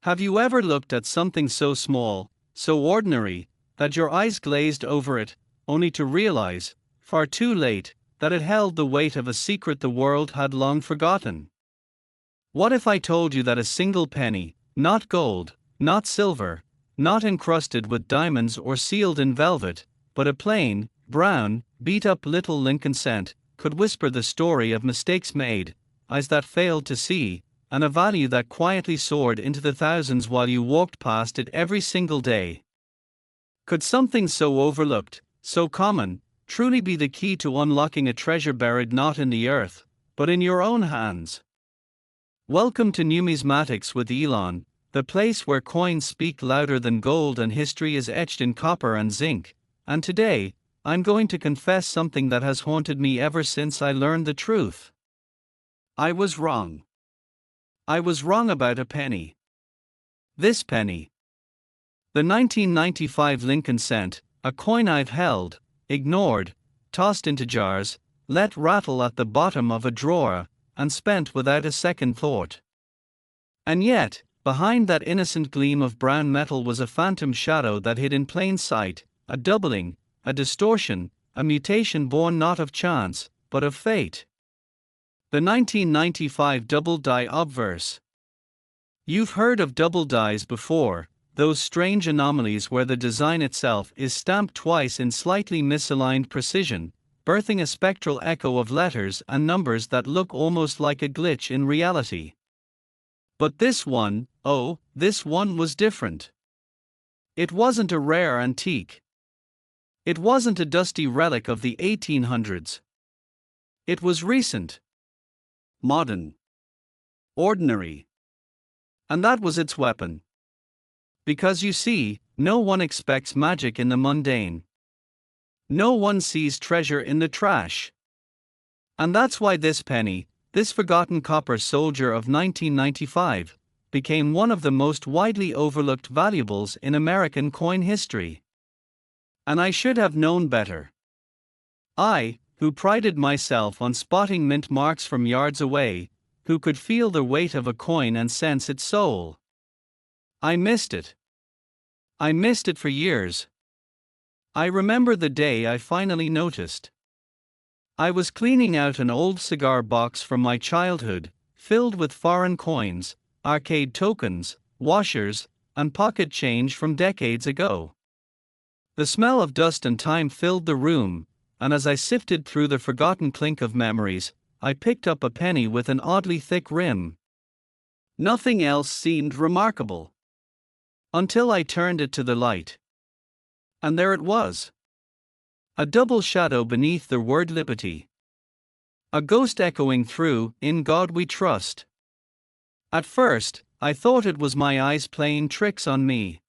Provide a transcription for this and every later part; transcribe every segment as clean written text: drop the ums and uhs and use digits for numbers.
Have you ever looked at something so small, so ordinary, that your eyes glazed over it, only to realize, far too late, that it held the weight of a secret the world had long forgotten? What if I told you that a single penny, not gold, not silver, not encrusted with diamonds or sealed in velvet, but a plain, brown, beat-up little Lincoln cent, could whisper the story of mistakes made, eyes that failed to see, and a value that quietly soared into the thousands while you walked past it every single day? Could something so overlooked, so common, truly be the key to unlocking a treasure buried not in the earth, but in your own hands? Welcome to Numismatics with Elon, the place where coins speak louder than gold and history is etched in copper and zinc. And today, I'm going to confess something that has haunted me ever since I learned the truth. I was wrong. I was wrong about a penny. This penny. The 1995 Lincoln cent, a coin I've held, ignored, tossed into jars, let rattle at the bottom of a drawer, and spent without a second thought. And yet, behind that innocent gleam of brown metal was a phantom shadow that hid in plain sight, a doubling, a distortion, a mutation born not of chance, but of fate. The 1995 double die obverse. You've heard of double dies before, those strange anomalies where the design itself is stamped twice in slightly misaligned precision, birthing a spectral echo of letters and numbers that look almost like a glitch in reality. But this one, oh, this one was different. It wasn't a rare antique. It wasn't a dusty relic of the 1800s. It was recent, modern, ordinary. And that was its weapon. Because you see, no one expects magic in the mundane. No one sees treasure in the trash. And that's why this penny, this forgotten copper soldier of 1995, became one of the most widely overlooked valuables in American coin history. And I should have known better. I, who prided myself on spotting mint marks from yards away, who could feel the weight of a coin and sense its soul. I missed it. I missed it for years. I remember the day I finally noticed. I was cleaning out an old cigar box from my childhood, filled with foreign coins, arcade tokens, washers, and pocket change from decades ago. The smell of dust and time filled the room, and as I sifted through the forgotten clink of memories, I picked up a penny with an oddly thick rim. Nothing else seemed remarkable. Until I turned it to the light. And there it was. A double shadow beneath the word liberty. A ghost echoing through, "In God We Trust." At first, I thought it was my eyes playing tricks on me.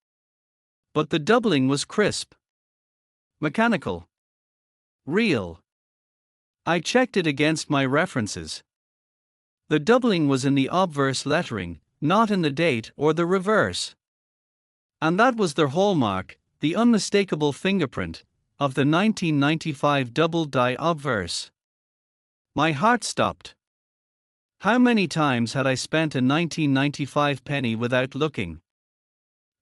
But the doubling was crisp. Mechanical. Real. I checked it against my references. The doubling was in the obverse lettering, not in the date or the reverse. And that was their hallmark, the unmistakable fingerprint of the 1995 double die obverse. My heart stopped. How many times had I spent a 1995 penny without looking?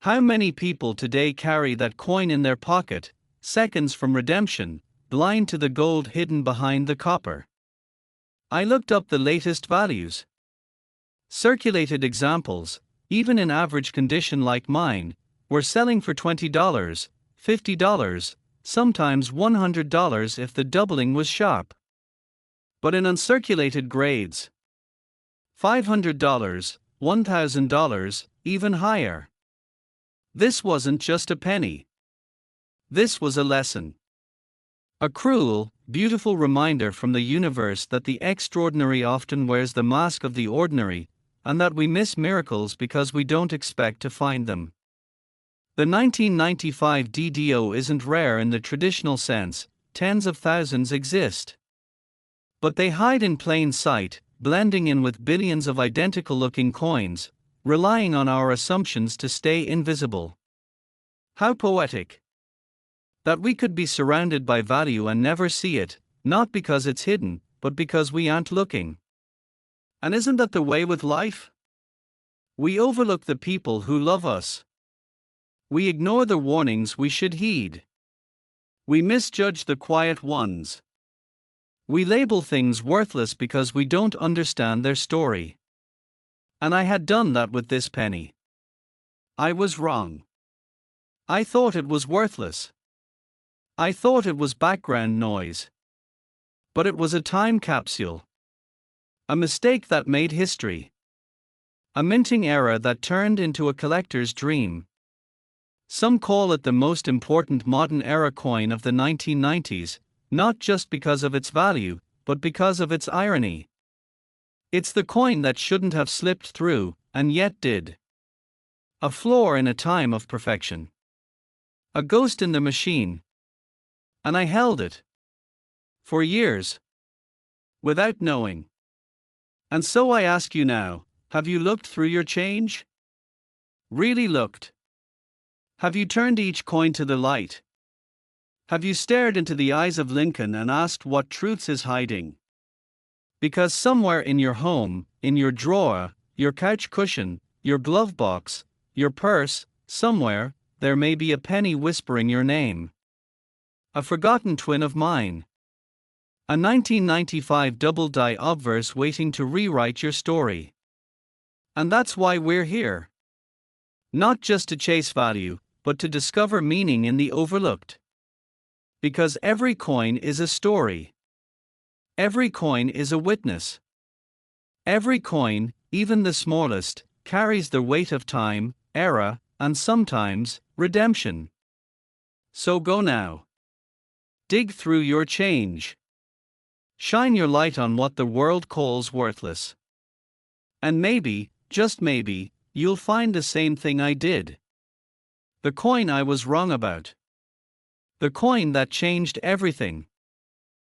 How many people today carry that coin in their pocket, seconds from redemption, blind to the gold hidden behind the copper? I looked up the latest values. Circulated examples, even in average condition like mine, were selling for $20, $50, sometimes $100 if the doubling was sharp. But in uncirculated grades, $500, $1,000, even higher. This wasn't just a penny. This was a lesson. A cruel, beautiful reminder from the universe that the extraordinary often wears the mask of the ordinary, and that we miss miracles because we don't expect to find them. The 1995 DDO isn't rare in the traditional sense, tens of thousands exist. But they hide in plain sight, blending in with billions of identical-looking coins, relying on our assumptions to stay invisible. How poetic! That we could be surrounded by value and never see it, not because it's hidden, but because we aren't looking. And isn't that the way with life? We overlook the people who love us. We ignore the warnings we should heed. We misjudge the quiet ones. We label things worthless because we don't understand their story. And I had done that with this penny. I was wrong. I thought it was worthless. I thought it was background noise. But it was a time capsule. A mistake that made history. A minting error that turned into a collector's dream. Some call it the most important modern era coin of the 1990s, not just because of its value, but because of its irony. It's the coin that shouldn't have slipped through, and yet did. A flaw in a time of perfection. A ghost in the machine. And I held it. For years. Without knowing. And so I ask you now, have you looked through your change? Really looked? Have you turned each coin to the light? Have you stared into the eyes of Lincoln and asked what truths is hiding? Because somewhere in your home, in your drawer, your couch cushion, your glove box, your purse, somewhere, there may be a penny whispering your name. A forgotten twin of mine. A 1995 double-die obverse waiting to rewrite your story. And that's why we're here. Not just to chase value, but to discover meaning in the overlooked. Because every coin is a story. Every coin is a witness. Every coin, even the smallest, carries the weight of time, era, and sometimes, redemption. So go now. Dig through your change. Shine your light on what the world calls worthless. And maybe, just maybe, you'll find the same thing I did. The coin I was wrong about. The coin that changed everything.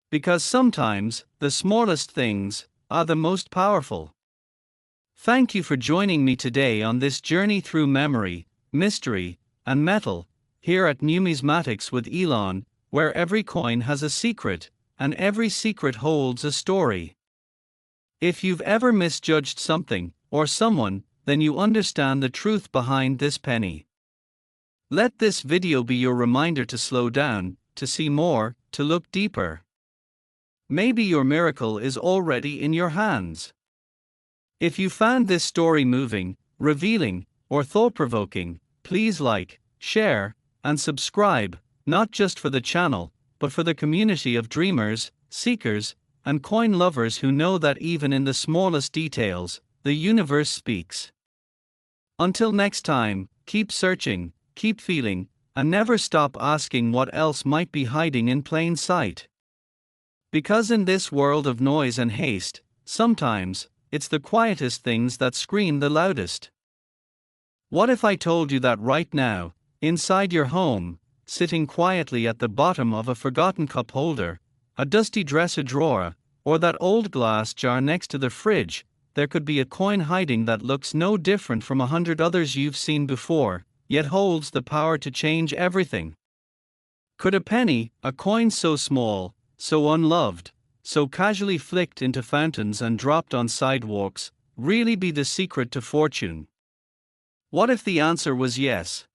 Because sometimes, the smallest things are the most powerful. Thank you for joining me today on this journey through memory, mystery, and metal, here at Numismatics with Elon, where every coin has a secret, and every secret holds a story. If you've ever misjudged something, or someone, then you understand the truth behind this penny. Let this video be your reminder to slow down, to see more, to look deeper. Maybe your miracle is already in your hands. If you found this story moving, revealing, or thought-provoking, please like, share, and subscribe, not just for the channel, but for the community of dreamers, seekers, and coin lovers who know that even in the smallest details, the universe speaks. Until next time, keep searching, keep feeling, and never stop asking what else might be hiding in plain sight. Because in this world of noise and haste, sometimes, it's the quietest things that scream the loudest. What if I told you that right now, inside your home, sitting quietly at the bottom of a forgotten cup holder, a dusty dresser drawer, or that old glass jar next to the fridge, there could be a coin hiding that looks no different from 100 others you've seen before, yet holds the power to change everything? Could a penny, a coin so small, so unloved, so casually flicked into fountains and dropped on sidewalks, really be the secret to fortune? What if the answer was yes?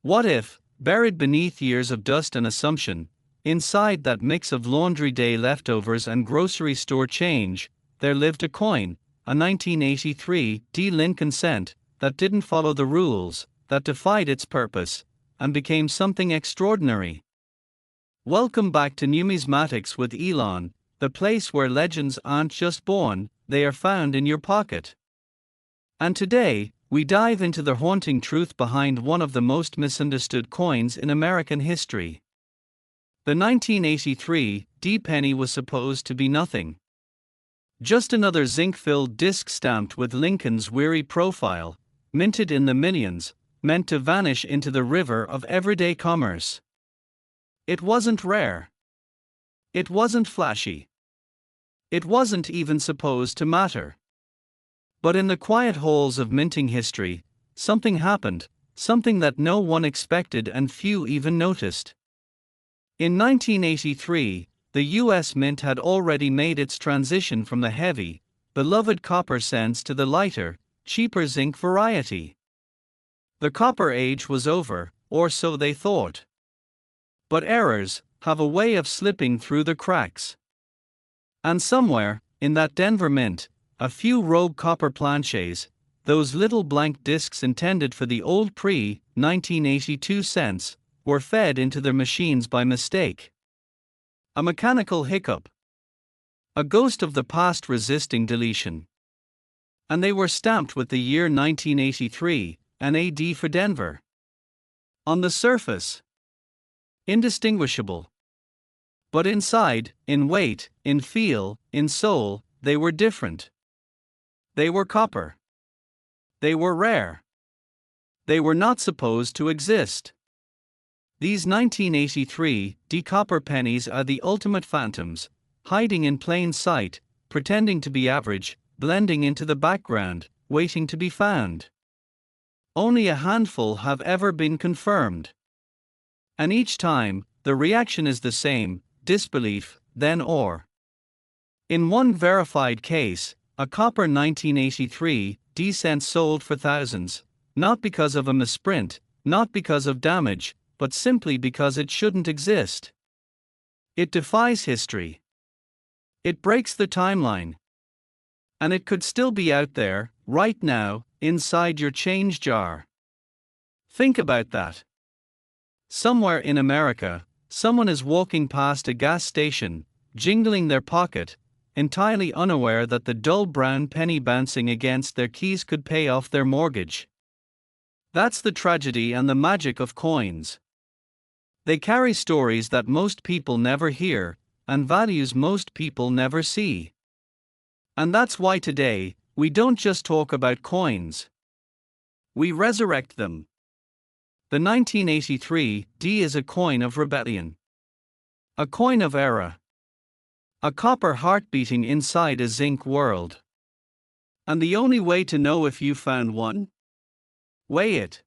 What if, buried beneath years of dust and assumption, inside that mix of laundry day leftovers and grocery store change, there lived a coin, a 1983 D. Lincoln cent, that didn't follow the rules, that defied its purpose, and became something extraordinary? Welcome back to Numismatics with Elon, the place where legends aren't just born, they are found in your pocket. And today, we dive into the haunting truth behind one of the most misunderstood coins in American history. The 1983 D penny was supposed to be nothing. Just another zinc-filled disc stamped with Lincoln's weary profile, minted in the millions, meant to vanish into the river of everyday commerce. It wasn't rare. It wasn't flashy. It wasn't even supposed to matter. But in the quiet halls of minting history, something happened, something that no one expected and few even noticed. In 1983, the U.S. Mint had already made its transition from the heavy, beloved copper cents to the lighter, cheaper zinc variety. The copper age was over, or so they thought. But errors have a way of slipping through the cracks. And somewhere, in that Denver mint, a few rogue copper planchets, those little blank discs intended for the old pre-1982 cents, were fed into their machines by mistake. A mechanical hiccup. A ghost of the past resisting deletion. And they were stamped with the year 1983, and AD for Denver. On the surface, indistinguishable. But inside, in weight, in feel, in soul, they were different. They were copper. They were rare. They were not supposed to exist. These 1983 D-copper pennies are the ultimate phantoms, hiding in plain sight, pretending to be average, blending into the background, waiting to be found. Only a handful have ever been confirmed. And each time, the reaction is the same: disbelief, then awe. In one verified case, a copper 1983 D-cent sold for thousands, not because of a misprint, not because of damage, but simply because it shouldn't exist. It defies history. It breaks the timeline. And it could still be out there, right now, inside your change jar. Think about that. Somewhere in America, someone is walking past a gas station, jingling their pocket, entirely unaware that the dull brown penny bouncing against their keys could pay off their mortgage. That's the tragedy and the magic of coins. They carry stories that most people never hear, and values most people never see. And that's why today, we don't just talk about coins. We resurrect them. The 1983 D is a coin of rebellion. A coin of error. A copper heart beating inside a zinc world. And the only way to know if you found one? Weigh it.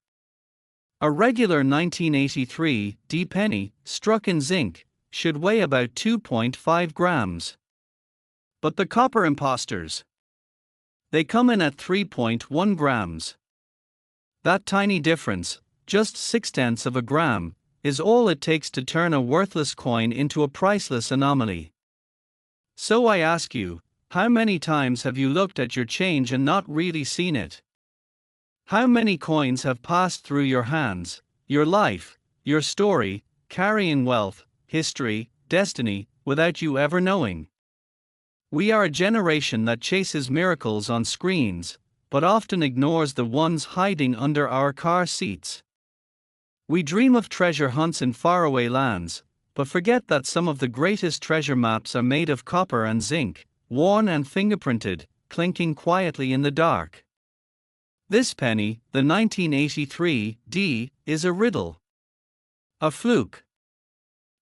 A regular 1983 D penny, struck in zinc, should weigh about 2.5 grams. But the copper imposters, they come in at 3.1 grams. That tiny difference, just 0.6 of a gram, is all it takes to turn a worthless coin into a priceless anomaly. So I ask you, how many times have you looked at your change and not really seen it? How many coins have passed through your hands, your life, your story, carrying wealth, history, destiny, without you ever knowing? We are a generation that chases miracles on screens, but often ignores the ones hiding under our car seats. We dream of treasure hunts in faraway lands, but forget that some of the greatest treasure maps are made of copper and zinc, worn and fingerprinted, clinking quietly in the dark. This penny, the 1983 D, is a riddle. A fluke.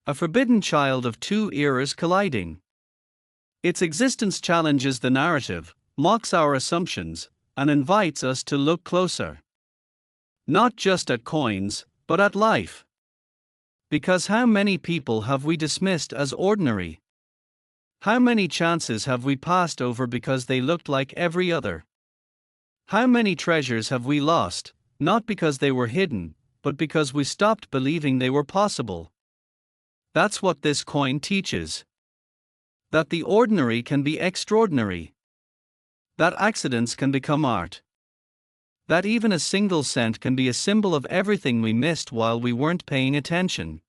A forbidden child of two eras colliding. Its existence challenges the narrative, mocks our assumptions, and invites us to look closer. Not just at coins, but at life. Because how many people have we dismissed as ordinary? How many chances have we passed over because they looked like every other? How many treasures have we lost, not because they were hidden, but because we stopped believing they were possible? That's what this coin teaches. That the ordinary can be extraordinary. That accidents can become art. That even a single cent can be a symbol of everything we missed while we weren't paying attention.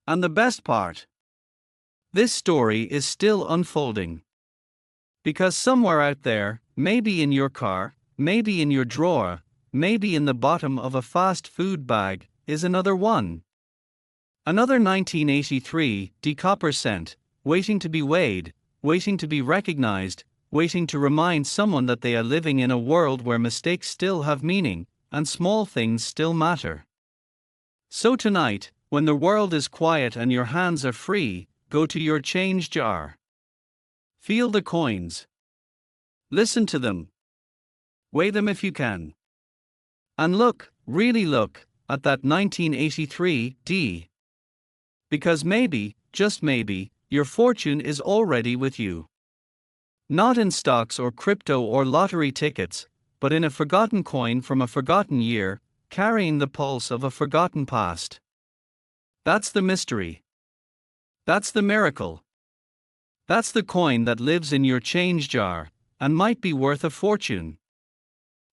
And the best part? This story is still unfolding. Because somewhere out there, maybe in your car, maybe in your drawer, maybe in the bottom of a fast food bag, is another one. Another 1983 D-copper cent, waiting to be weighed, waiting to be recognized, waiting to remind someone that they are living in a world where mistakes still have meaning, and small things still matter. So tonight, when the world is quiet and your hands are free, go to your change jar. Feel the coins. Listen to them. Weigh them if you can. And look, really look, at that 1983 D. Because maybe, just maybe, your fortune is already with you. Not in stocks or crypto or lottery tickets, but in a forgotten coin from a forgotten year, carrying the pulse of a forgotten past. That's the mystery. That's the miracle. That's the coin that lives in your change jar, and might be worth a fortune.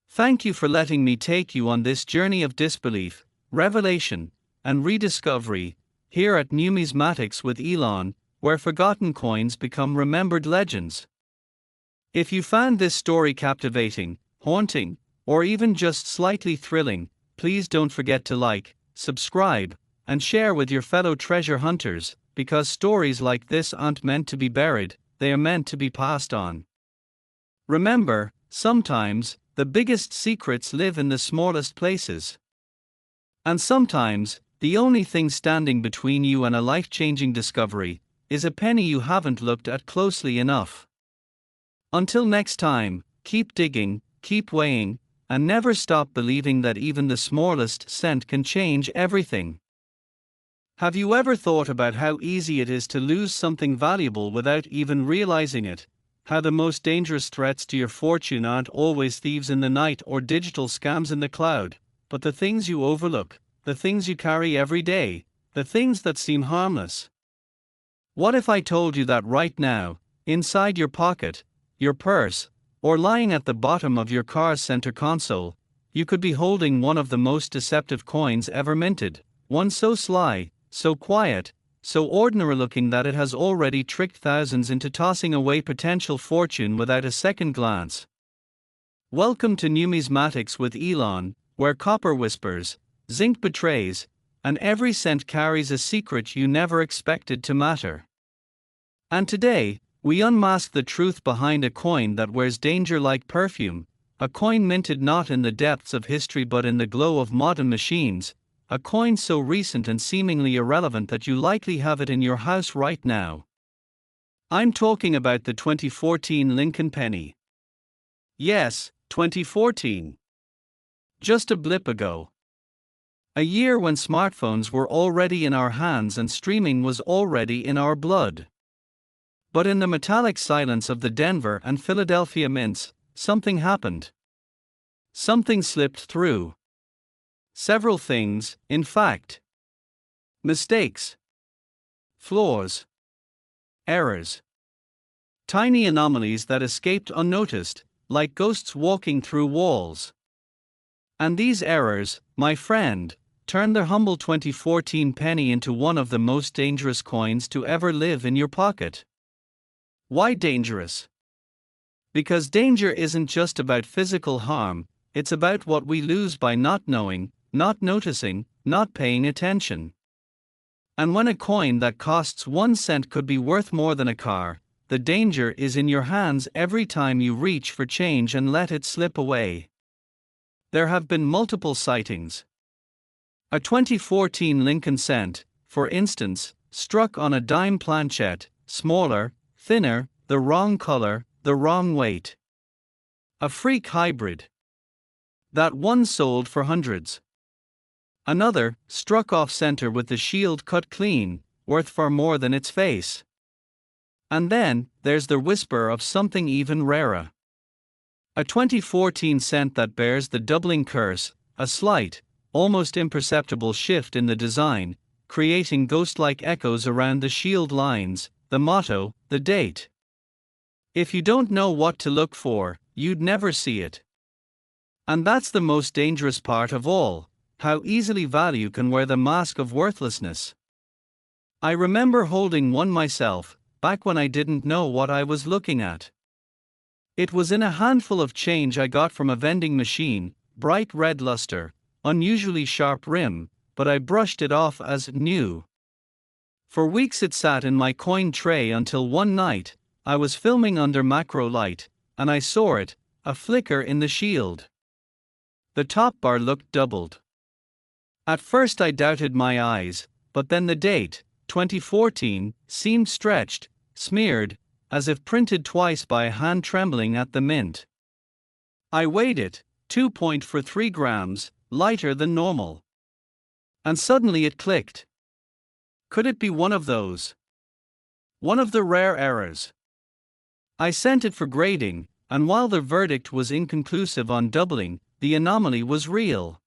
Thank you for letting me take you on this journey of disbelief, revelation, and rediscovery, here at Numismatics with Elon, where forgotten coins become remembered legends. If you found this story captivating, haunting, or even just slightly thrilling, please don't forget to like, subscribe, and share with your fellow treasure hunters, because stories like this aren't meant to be buried, they are meant to be passed on. Remember, sometimes, the biggest secrets live in the smallest places. And sometimes, the only thing standing between you and a life-changing discovery is a penny you haven't looked at closely enough. Until next time, keep digging, keep weighing, and never stop believing that even the smallest cent can change everything. Have you ever thought about how easy it is to lose something valuable without even realizing it? How the most dangerous threats to your fortune aren't always thieves in the night or digital scams in the cloud, but the things you overlook, the things you carry every day, the things that seem harmless. What if I told you that right now, inside your pocket, your purse, or lying at the bottom of your car's center console, you could be holding one of the most deceptive coins ever minted, one so sly, so quiet, so ordinary looking that it has already tricked thousands into tossing away potential fortune without a second glance. Welcome to Numismatics with Elon, where copper whispers, zinc betrays, and every cent carries a secret you never expected to matter. And today, we unmask the truth behind a coin that wears danger like perfume, a coin minted not in the depths of history but in the glow of modern machines, a coin so recent and seemingly irrelevant that you likely have it in your house right now. I'm talking about the 2014 Lincoln penny. Yes, 2014. Just a blip ago. A year when smartphones were already in our hands and streaming was already in our blood. But in the metallic silence of the Denver and Philadelphia mints, something happened. Something slipped through. Several things, in fact. Mistakes. Flaws. Errors. Tiny anomalies that escaped unnoticed, like ghosts walking through walls. And these errors, my friend, turned the humble 2014 penny into one of the most dangerous coins to ever live in your pocket. Why dangerous? Because danger isn't just about physical harm, it's about what we lose by not knowing, not noticing, not paying attention. And when a coin that costs 1 cent could be worth more than a car, the danger is in your hands every time you reach for change and let it slip away. There have been multiple sightings. A 2014 Lincoln cent, for instance, struck on a dime planchette, smaller, thinner, the wrong color, the wrong weight. A freak hybrid. That one sold for hundreds. Another, struck off center with the shield cut clean, worth far more than its face. And then, there's the whisper of something even rarer. A 2014 cent that bears the doubling curse, a slight, almost imperceptible shift in the design, creating ghost-like echoes around the shield lines, the motto, the date. If you don't know what to look for, you'd never see it. And that's the most dangerous part of all, how easily value can wear the mask of worthlessness. I remember holding one myself, back when I didn't know what I was looking at. It was in a handful of change I got from a vending machine, bright red luster, unusually sharp rim, but I brushed it off as new. For weeks it sat in my coin tray until one night, I was filming under macro light, and I saw it, a flicker in the shield. The top bar looked doubled. At first I doubted my eyes, but then the date, 2014, seemed stretched, smeared, as if printed twice by a hand trembling at the mint. I weighed it, 2.43 grams, lighter than normal. And suddenly it clicked. Could it be one of those? One of the rare errors. I sent it for grading, And while the verdict was inconclusive on doubling, the anomaly was real.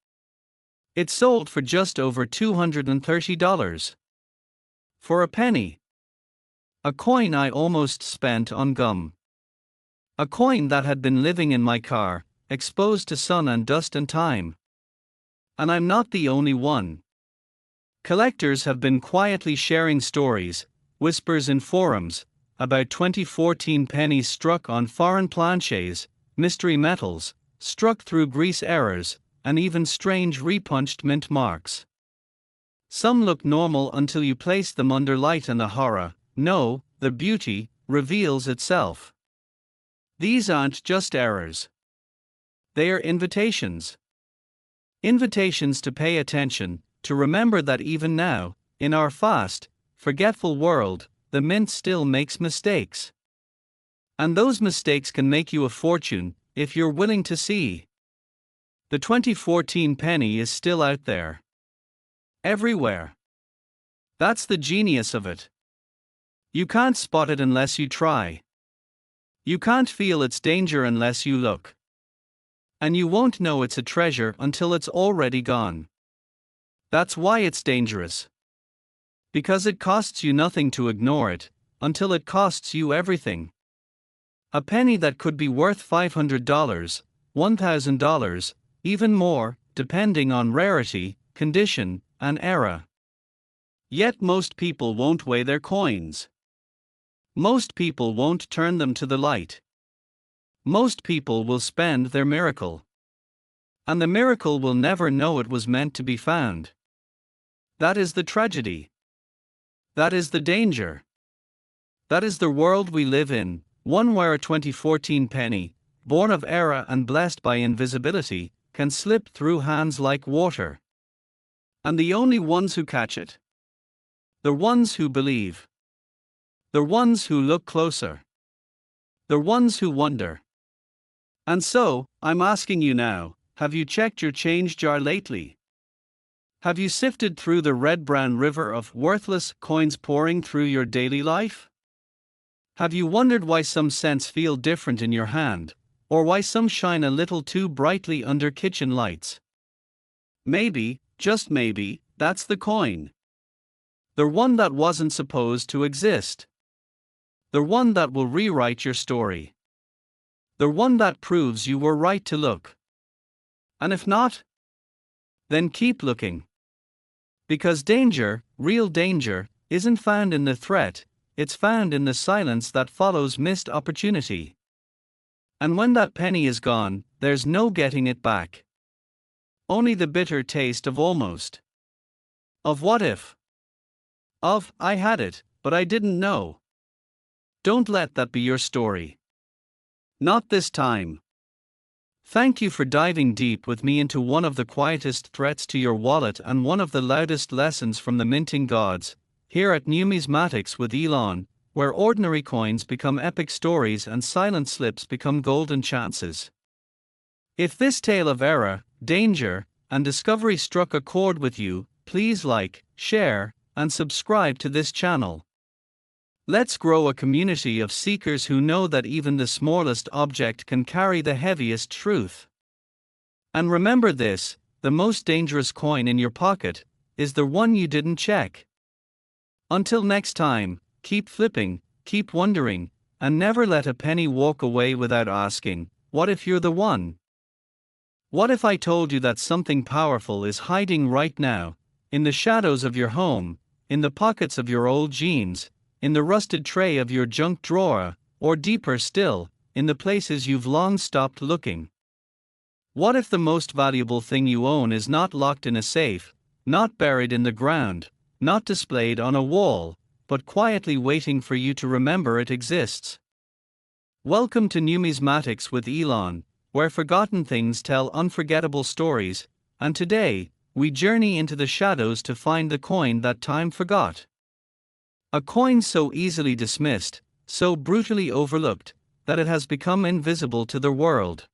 It sold for just over $230. For a penny. A coin I almost spent on gum. A coin that had been living in my car, exposed to sun and dust and time. And I'm not the only one. Collectors have been quietly sharing stories, whispers in forums, about 2014 pennies struck on foreign planchets, mystery metals, struck through grease errors, and even strange repunched mint marks. Some look normal until you place them under light and the horror, no, the beauty, reveals itself. These aren't just errors. They are invitations. Invitations to pay attention, to remember that even now, in our fast, forgetful world, the mint still makes mistakes. And those mistakes can make you a fortune, if you're willing to see. The 2014 penny is still out there. Everywhere. That's the genius of it. You can't spot it unless you try. You can't feel its danger unless you look. And you won't know it's a treasure until it's already gone. That's why it's dangerous. Because it costs you nothing to ignore it, until it costs you everything. A penny that could be worth $500, $1,000, even more, depending on rarity, condition, and era. Yet most people won't weigh their coins. Most people won't turn them to the light. Most people will spend their miracle. And the miracle will never know it was meant to be found. That is the tragedy. That is the danger. That is the world we live in, one where a 2014 penny, born of error and blessed by invisibility, can slip through hands like water. And the only ones who catch it. The ones who believe. The ones who look closer. The ones who wonder. And so, I'm asking you now, have you checked your change jar lately? Have you sifted through the red-brown river of worthless coins pouring through your daily life? Have you wondered why some cents feel different in your hand, or why some shine a little too brightly under kitchen lights? Maybe, just maybe, that's the coin. The one that wasn't supposed to exist. The one that will rewrite your story. The one that proves you were right to look. And if not, then keep looking. Because danger, real danger, isn't found in the threat, it's found in the silence that follows missed opportunity. And when that penny is gone, there's no getting it back. Only the bitter taste of almost. Of what if? Of, I had it, but I didn't know. Don't let that be your story. Not this time. Thank you for diving deep with me into one of the quietest threats to your wallet and one of the loudest lessons from the minting gods, here at Numismatics with Elon, where ordinary coins become epic stories and silent slips become golden chances. If this tale of error, danger, and discovery struck a chord with you, please like, share, and subscribe to this channel. Let's grow a community of seekers who know that even the smallest object can carry the heaviest truth. And remember this, the most dangerous coin in your pocket is the one you didn't check. Until next time, keep flipping, keep wondering, and never let a penny walk away without asking, what if you're the one? What if I told you that something powerful is hiding right now, in the shadows of your home, in the pockets of your old jeans, in the rusted tray of your junk drawer, or deeper still, in the places you've long stopped looking? What if the most valuable thing you own is not locked in a safe, not buried in the ground, not displayed on a wall, but quietly waiting for you to remember it exists? Welcome to Numismatics with Elon, where forgotten things tell unforgettable stories, and today, we journey into the shadows to find the coin that time forgot. A coin so easily dismissed, so brutally overlooked, that it has become invisible to the world.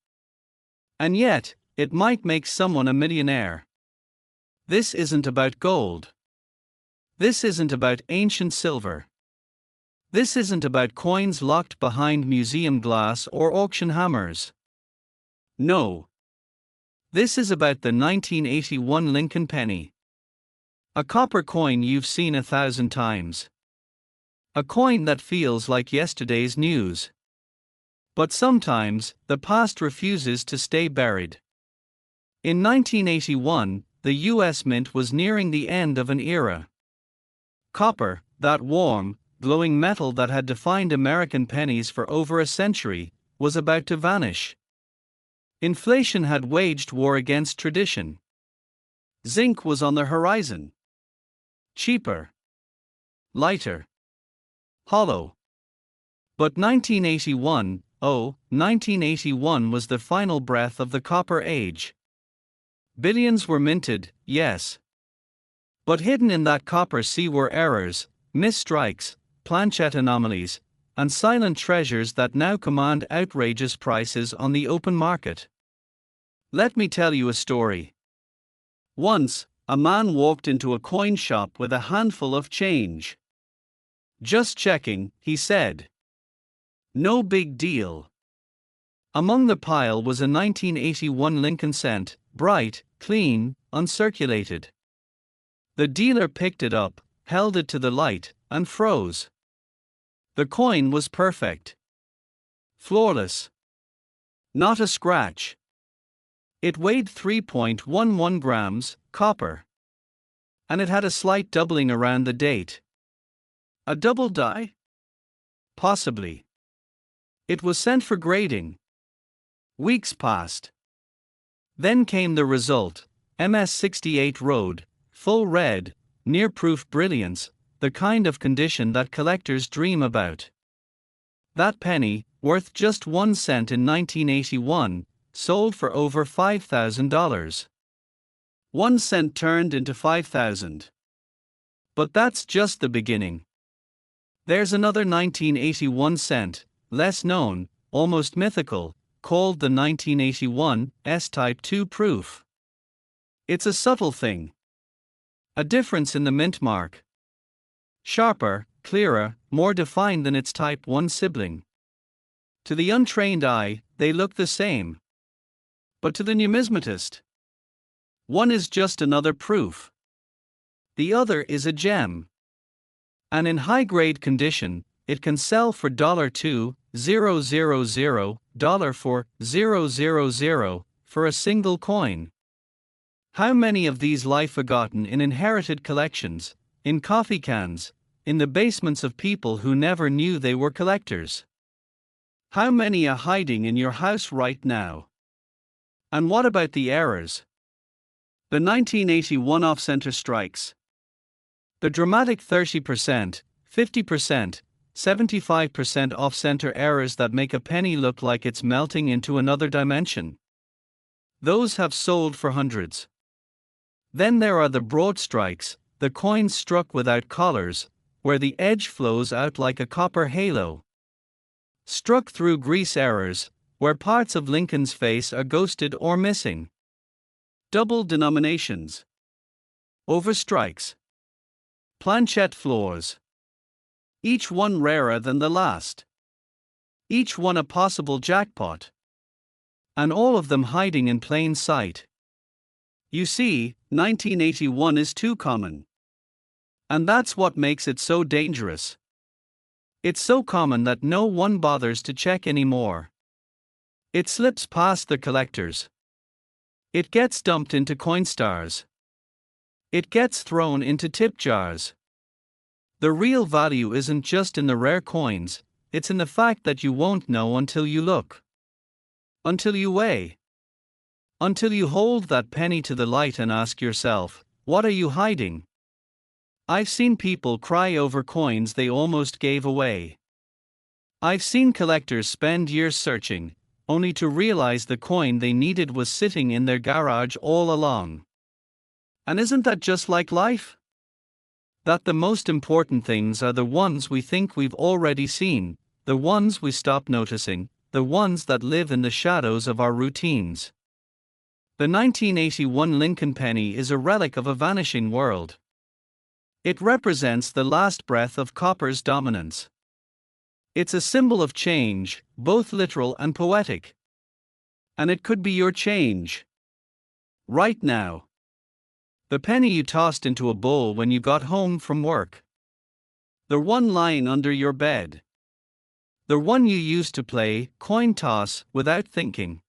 And yet, it might make someone a millionaire. This isn't about gold. This isn't about ancient silver. This isn't about coins locked behind museum glass or auction hammers. No. This is about the 1981 Lincoln penny. A copper coin you've seen 1,000 times. A coin that feels like yesterday's news. But sometimes, the past refuses to stay buried. In 1981, the US Mint was nearing the end of an era. Copper, that warm, glowing metal that had defined American pennies for over a century, was about to vanish. Inflation had waged war against tradition. Zinc was on the horizon. Cheaper. Lighter. Hollow. But 1981 was the final breath of the copper age. Billions were minted, yes. But hidden in that copper sea were errors, misstrikes, planchet anomalies, and silent treasures that now command outrageous prices on the open market. Let me tell you a story. Once, a man walked into a coin shop with a handful of change. "Just checking," he said. "No big deal." Among the pile was a 1981 Lincoln cent, bright, clean, uncirculated. The dealer picked it up, held it to the light, and froze. The coin was perfect. Flawless. Not a scratch. It weighed 3.11 grams, copper. And it had a slight doubling around the date. A double die? Possibly. It was sent for grading. Weeks passed. Then came the result, MS-68 Road, full red, near-proof brilliance, the kind of condition that collectors dream about. That penny, worth just 1 cent in 1981, sold for over $5,000. 1 cent turned into 5,000. But that's just the beginning. There's another 1981 cent, less known, almost mythical, called the 1981 S-Type 2 proof. It's a subtle thing. A difference in the mint mark. Sharper, clearer, more defined than its Type 1 sibling. To the untrained eye, they look the same. But to the numismatist, one is just another proof. The other is a gem. And in high-grade condition, it can sell for $2,000, $4,000 for a single coin. How many of these lie forgotten in inherited collections, in coffee cans, in the basements of people who never knew they were collectors? How many are hiding in your house right now? And what about the errors? The 1981 off-center strikes. The dramatic 30%, 50%, 75% off-center errors that make a penny look like it's melting into another dimension. Those have sold for hundreds. Then there are the broad strikes, the coins struck without collars, where the edge flows out like a copper halo. Struck through grease errors, where parts of Lincoln's face are ghosted or missing. Double denominations. Overstrikes. Planchet flaws. Each one rarer than the last. Each one a possible jackpot. And all of them hiding in plain sight. You see, 1981 is too common. And that's what makes it so dangerous. It's so common that no one bothers to check anymore. It slips past the collectors. It gets dumped into Coinstars. It gets thrown into tip jars. The real value isn't just in the rare coins, it's in the fact that you won't know until you look. Until you weigh. Until you hold that penny to the light and ask yourself, what are you hiding? I've seen people cry over coins they almost gave away. I've seen collectors spend years searching, only to realize the coin they needed was sitting in their garage all along. And isn't that just like life? That the most important things are the ones we think we've already seen, the ones we stop noticing, the ones that live in the shadows of our routines. The 1981 Lincoln penny is a relic of a vanishing world. It represents the last breath of copper's dominance. It's a symbol of change, both literal and poetic. And it could be your change. Right now. The penny you tossed into a bowl when you got home from work. The one lying under your bed. The one you used to play coin toss without thinking.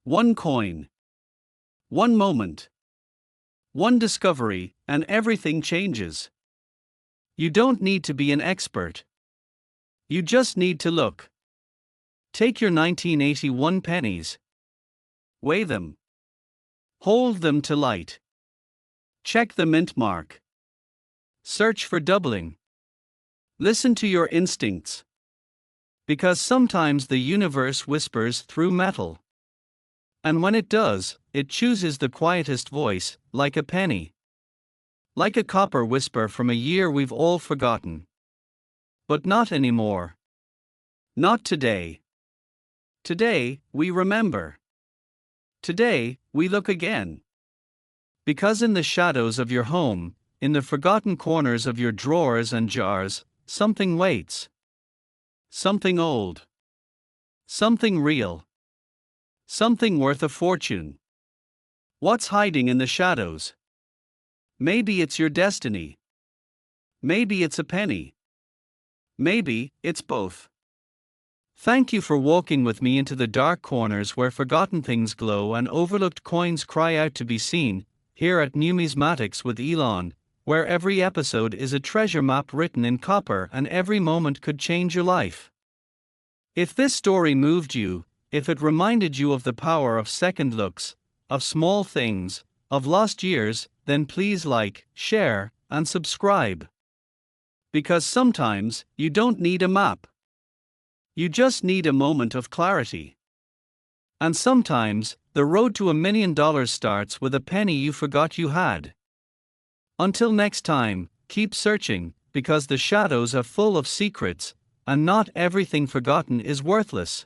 One coin. One moment. One discovery, and everything changes. You don't need to be an expert. You just need to look. Take your 1981 pennies. Weigh them. Hold them to light. Check the mint mark. Search for doubling. Listen to your instincts. Because sometimes the universe whispers through metal. And when it does, it chooses the quietest voice, like a penny. Like a copper whisper from a year we've all forgotten. But not anymore. Not today. Today, we remember. Today, we look again. Because in the shadows of your home, in the forgotten corners of your drawers and jars, something waits. Something old. Something real. Something worth a fortune. What's hiding in the shadows? Maybe it's your destiny. Maybe it's a penny. Maybe it's both. Thank you for walking with me into the dark corners where forgotten things glow and overlooked coins cry out to be seen, here at Numismatics with Elon, where every episode is a treasure map written in copper and every moment could change your life. If this story moved you, if it reminded you of the power of second looks, of small things, of lost years, then please like, share, and subscribe. Because sometimes, you don't need a map. You just need a moment of clarity. And sometimes, the road to $1 million starts with a penny you forgot you had. Until next time, keep searching, because the shadows are full of secrets, and not everything forgotten is worthless.